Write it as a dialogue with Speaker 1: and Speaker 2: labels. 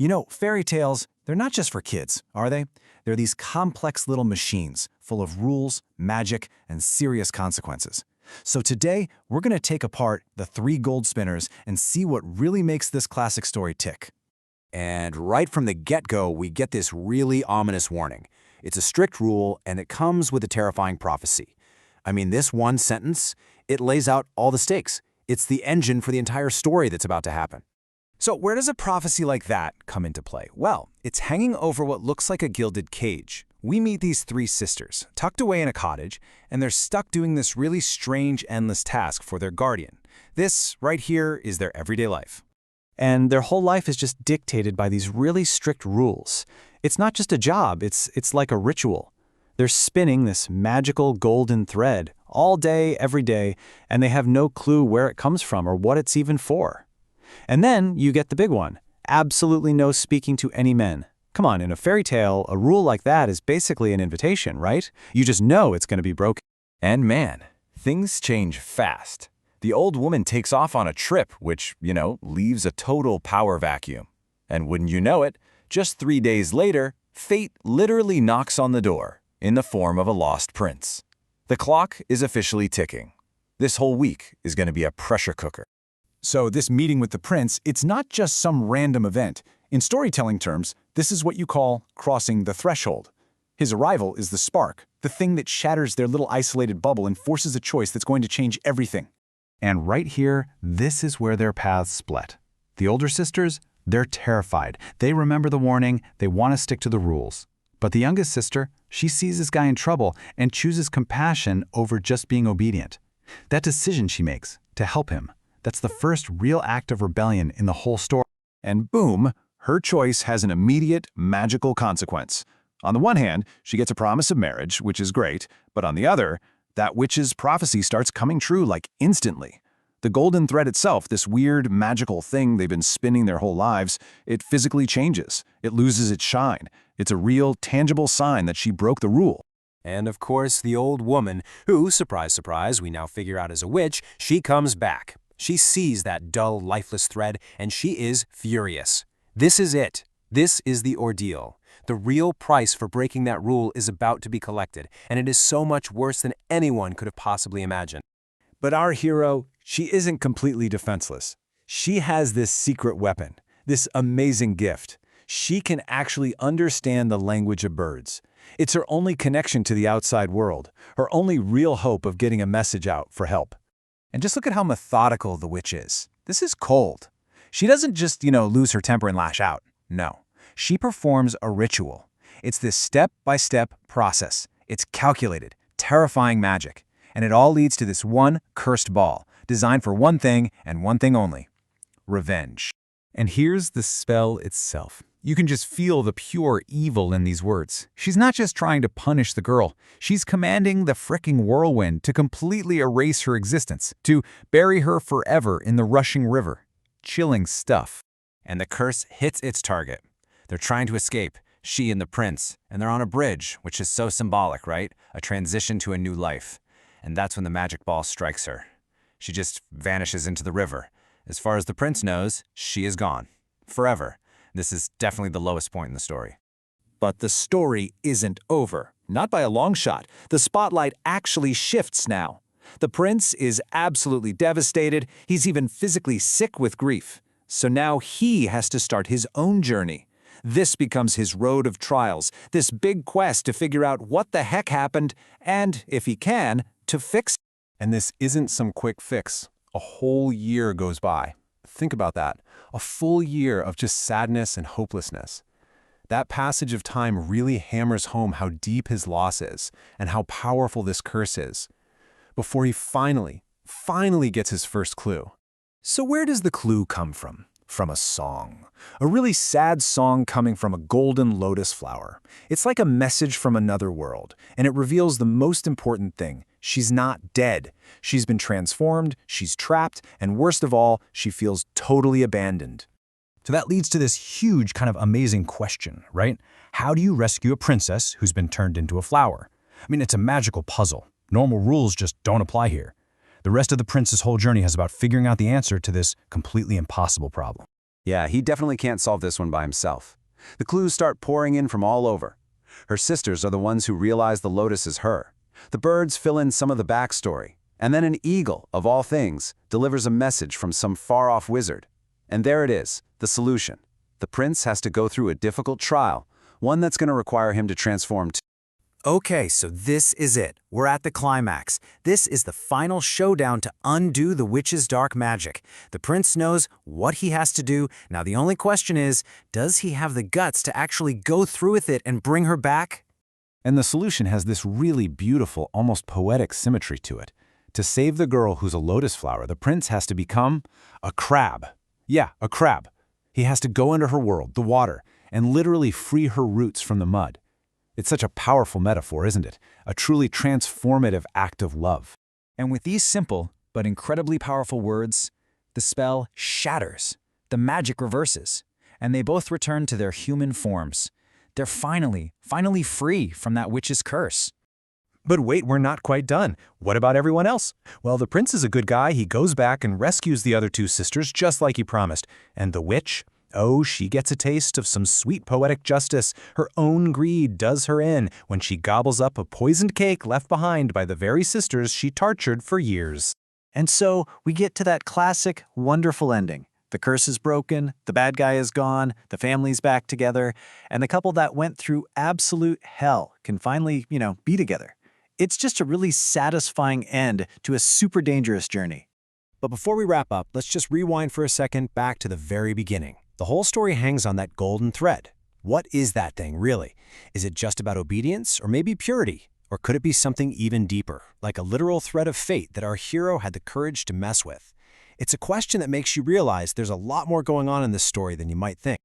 Speaker 1: You know, fairy tales, they're not just for kids, are they? They're these complex little machines full of rules, magic, and serious consequences. So today, we're going to take apart the three gold spinners and see what really makes this classic story tick.
Speaker 2: And right from the get-go, we get this really ominous warning. It's a strict rule, and it comes with a terrifying prophecy. I mean, this one sentence, it lays out all the stakes. It's the engine for the entire story that's about to happen.
Speaker 1: So where does a prophecy like that come into play? Well, it's hanging over what looks like a gilded cage. We meet these three sisters, tucked away in a cottage, and they're stuck doing this really strange, endless task for their guardian. This, right here, is their everyday life. And their whole life is just dictated by these really strict rules. It's not just a job, it's like a ritual. They're spinning this magical golden thread all day, every day, and they have no clue where it comes from or what it's even for. And then you get the big one. Absolutely no speaking to any men. Come on, in a fairy tale, a rule like that is basically an invitation, right? You just know it's going to be broken.
Speaker 3: And man, things change fast. The old woman takes off on a trip, which, leaves a total power vacuum. And wouldn't you know it, just 3 days later, fate literally knocks on the door in the form of a lost prince. The clock is officially ticking. This whole week is going to be a pressure cooker.
Speaker 1: So this meeting with the prince, it's not just some random event. In storytelling terms, this is what you call crossing the threshold. His arrival is the spark, the thing that shatters their little isolated bubble and forces a choice that's going to change everything. And right here, this is where their paths split. The older sisters, they're terrified. They remember the warning, they want to stick to the rules. But the youngest sister, she sees this guy in trouble and chooses compassion over just being obedient. That decision she makes, to help him, that's the first real act of rebellion in the whole story. And boom, her choice has an immediate, magical consequence. On the one hand, she gets a promise of marriage, which is great, but on the other, that witch's prophecy starts coming true like instantly. The golden thread itself, this weird, magical thing they've been spinning their whole lives, it physically changes. It loses its shine. It's a real, tangible sign that she broke the rule.
Speaker 2: And of course, the old woman, who, surprise, surprise, we now figure out is a witch, she comes back. She sees that dull, lifeless thread, and she is furious. This is it. This is the ordeal. The real price for breaking that rule is about to be collected, and it is so much worse than anyone could have possibly imagined.
Speaker 1: But our hero, she isn't completely defenseless. She has this secret weapon, this amazing gift. She can actually understand the language of birds. It's her only connection to the outside world, her only real hope of getting a message out for help. And just look at how methodical the witch is. This is cold. She doesn't just, lose her temper and lash out. No. She performs a ritual. It's this step-by-step process. It's calculated, terrifying magic. And it all leads to this one cursed ball, designed for one thing and one thing only: revenge. And here's the spell itself. You can just feel the pure evil in these words. She's not just trying to punish the girl. She's commanding the fricking whirlwind to completely erase her existence, to bury her forever in the rushing river. Chilling stuff.
Speaker 2: And the curse hits its target. They're trying to escape, she and the prince, and they're on a bridge, which is so symbolic, right? A transition to a new life. And that's when the magic ball strikes her. She just vanishes into the river. As far as the prince knows, she is gone. Forever. This is definitely the lowest point in the story.
Speaker 1: But the story isn't over. Not by a long shot. The spotlight actually shifts now. The prince is absolutely devastated. He's even physically sick with grief. So now he has to start his own journey. This becomes his road of trials, this big quest to figure out what the heck happened and, if he can, to fix it.
Speaker 4: And this isn't some quick fix. A whole year goes by. Think about that. A full year of just sadness and hopelessness. That passage of time really hammers home how deep his loss is and how powerful this curse is, before he finally gets his first clue.
Speaker 1: So where does the clue come from? From a song. A really sad song coming from a golden lotus flower. It's like a message from another world, and it reveals the most important thing. She's not dead. She's been transformed, she's trapped, and worst of all, she feels totally abandoned. So that leads to this huge kind of amazing question, right? How do you rescue a princess who's been turned into a flower? I mean, it's a magical puzzle. Normal rules just don't apply here. The rest of the prince's whole journey is about figuring out the answer to this completely impossible problem.
Speaker 3: Yeah, he definitely can't solve this one by himself. The clues start pouring in from all over. Her sisters are the ones who realize the lotus is her. The birds fill in some of the backstory. And then an eagle, of all things, delivers a message from some far-off wizard. And there it is, the solution. The prince has to go through a difficult trial, one that's going to require him to transform too.
Speaker 5: Okay, so this is it. We're at the climax. This is the final showdown to undo the witch's dark magic. The prince knows what he has to do. Now the only question is, does he have the guts to actually go through with it and bring her back?
Speaker 1: And the solution has this really beautiful, almost poetic symmetry to it. To save the girl who's a lotus flower, the prince has to become a crab. Yeah, a crab. He has to go under her world, the water, and literally free her roots from the mud. It's such a powerful metaphor, isn't it? A truly transformative act of love.
Speaker 6: And with these simple but incredibly powerful words, the spell shatters, the magic reverses, and they both return to their human forms. They're finally free from that witch's curse.
Speaker 7: But wait, we're not quite done. What about everyone else? Well, the prince is a good guy. He goes back and rescues the other two sisters just like he promised. And the witch? Oh, she gets a taste of some sweet poetic justice. Her own greed does her in when she gobbles up a poisoned cake left behind by the very sisters she tortured for years.
Speaker 5: And so we get to that classic, wonderful ending. The curse is broken, the bad guy is gone, the family's back together, and the couple that went through absolute hell can finally, be together. It's just a really satisfying end to a super dangerous journey.
Speaker 2: But before we wrap up, let's just rewind for a second back to the very beginning. The whole story hangs on that golden thread. What is that thing, really? Is it just about obedience, or maybe purity? Or could it be something even deeper, like a literal thread of fate that our hero had the courage to mess with? It's a question that makes you realize there's a lot more going on in this story than you might think.